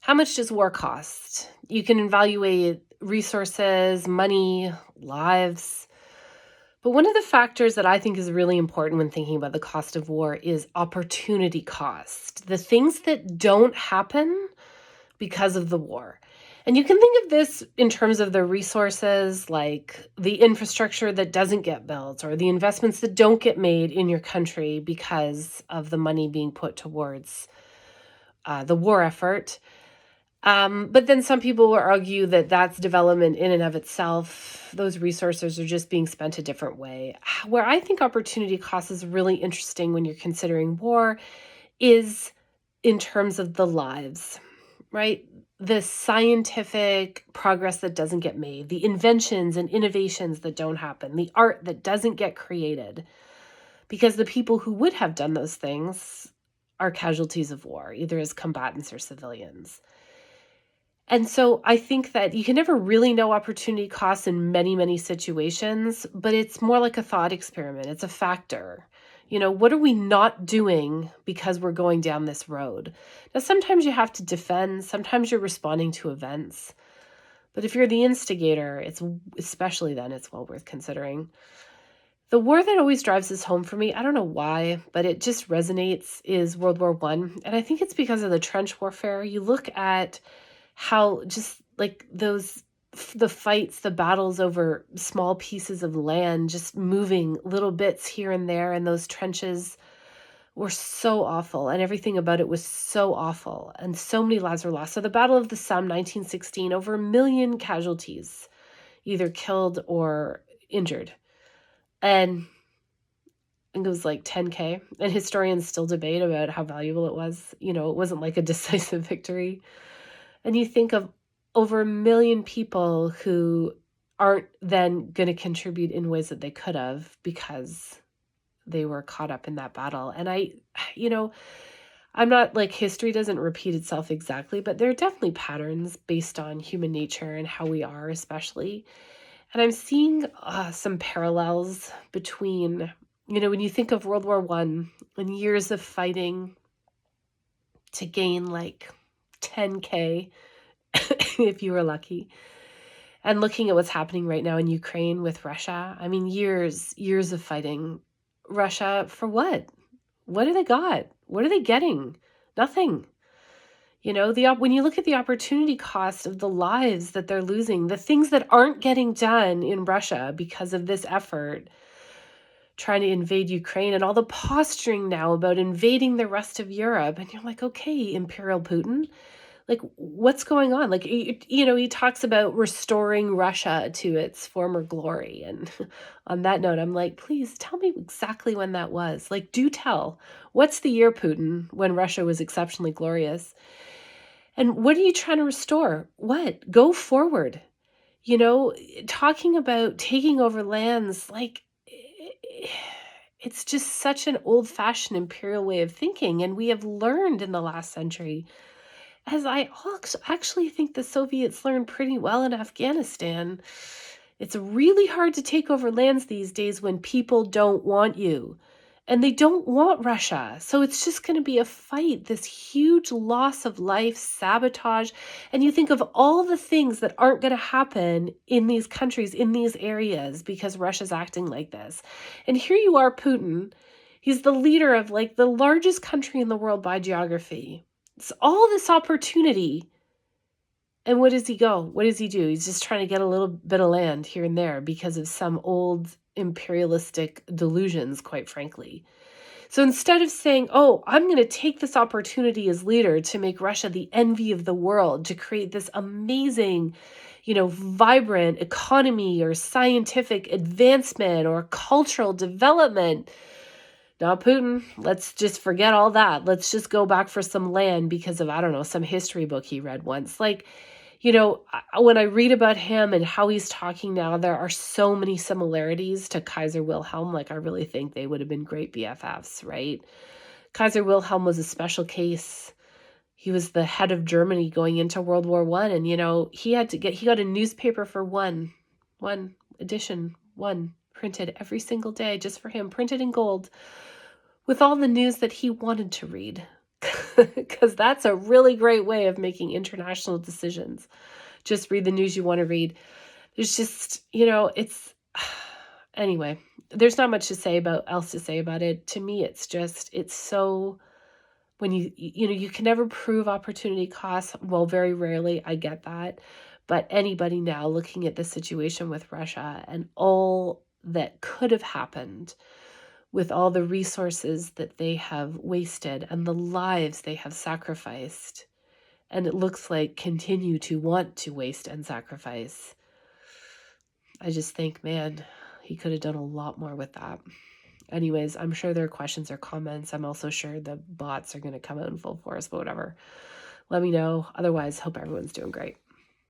How much does war cost? You can evaluate resources, money, lives. But one of the factors that I think is really important when thinking about the cost of war is opportunity cost. The things that don't happen because of the war. And you can think of this in terms of the resources, like the infrastructure that doesn't get built or the investments that don't get made in your country because of the money being put towards the war effort. But then some people will argue that that's development in and of itself. Those resources are just being spent a different way. Where I think opportunity cost is really interesting when you're considering war is in terms of the lives, right? The scientific progress that doesn't get made, the inventions and innovations that don't happen, the art that doesn't get created, because the people who would have done those things are casualties of war, either as combatants or civilians. And so I think that you can never really know opportunity costs in many, many situations, but it's more like a thought experiment. It's a factor. What are we not doing because we're going down this road? Now, sometimes you have to defend, sometimes you're responding to events. But if you're the instigator, especially then, it's well worth considering. The war that always drives this home for me, I don't know why, but it just resonates, is World War One. And I think it's because of the trench warfare. You look at how just like the fights, the battles over small pieces of land, just moving little bits here and there, and those trenches were so awful, and everything about it was so awful, and so many lives were lost. So the Battle of the Somme, 1916, over 1 million casualties, either killed or injured. And it was like 10K, and historians still debate about how valuable it was. It wasn't like a decisive victory. And you think of over 1 million people who aren't then going to contribute in ways that they could have because they were caught up in that battle. And I'm not like, history doesn't repeat itself exactly, but there are definitely patterns based on human nature and how we are, especially. And I'm seeing some parallels between, when you think of World War One and years of fighting to gain like 10K, if you were lucky, and looking at what's happening right now in Ukraine with Russia. I mean, years of fighting. Russia for what? What do they got? What are they getting? Nothing. When you look at the opportunity cost of the lives that they're losing, the things that aren't getting done in Russia because of this effort trying to invade Ukraine, and all the posturing now about invading the rest of Europe, and you're like, okay, Imperial Putin, like, what's going on? Like, he talks about restoring Russia to its former glory. And on that note, I'm like, please tell me exactly when that was. Like, do tell. What's the year, Putin, when Russia was exceptionally glorious? And what are you trying to restore? What? Go forward. Talking about taking over lands, like, it's just such an old-fashioned imperial way of thinking. And we have learned in the last century, as I actually think the Soviets learned pretty well in Afghanistan, it's really hard to take over lands these days when people don't want you. And they don't want Russia. So it's just going to be a fight, this huge loss of life, sabotage. And you think of all the things that aren't going to happen in these countries, in these areas, because Russia's acting like this. And here you are, Putin. He's the leader of like the largest country in the world by geography. It's all this opportunity. And what does he go? What does he do? He's just trying to get a little bit of land here and there because of some old imperialistic delusions, quite frankly. So instead of saying, oh, I'm going to take this opportunity as leader to make Russia the envy of the world, to create this amazing, vibrant economy or scientific advancement or cultural development, now, Putin, let's just forget all that. Let's just go back for some land because of, I don't know, some history book he read once. Like, when I read about him and how he's talking now, there are so many similarities to Kaiser Wilhelm. Like, I really think they would have been great BFFs, right? Kaiser Wilhelm was a special case. He was the head of Germany going into World War I. And, he got a newspaper for one edition, printed every single day just for him, printed in gold, with all the news that he wanted to read. because that's a really great way of making international decisions. Just read the news you want to read. There's just, it's anyway, there's not much else to say about it. To me, it's so when you can never prove opportunity costs. Well, very rarely, I get that. But anybody now looking at the situation with Russia and all that could have happened with all the resources that they have wasted and the lives they have sacrificed, and it looks like continue to want to waste and sacrifice. I just think, man, he could have done a lot more with that. Anyways, I'm sure there are questions or comments. I'm also sure the bots are going to come out in full force, but whatever. Let me know. Otherwise, hope everyone's doing great.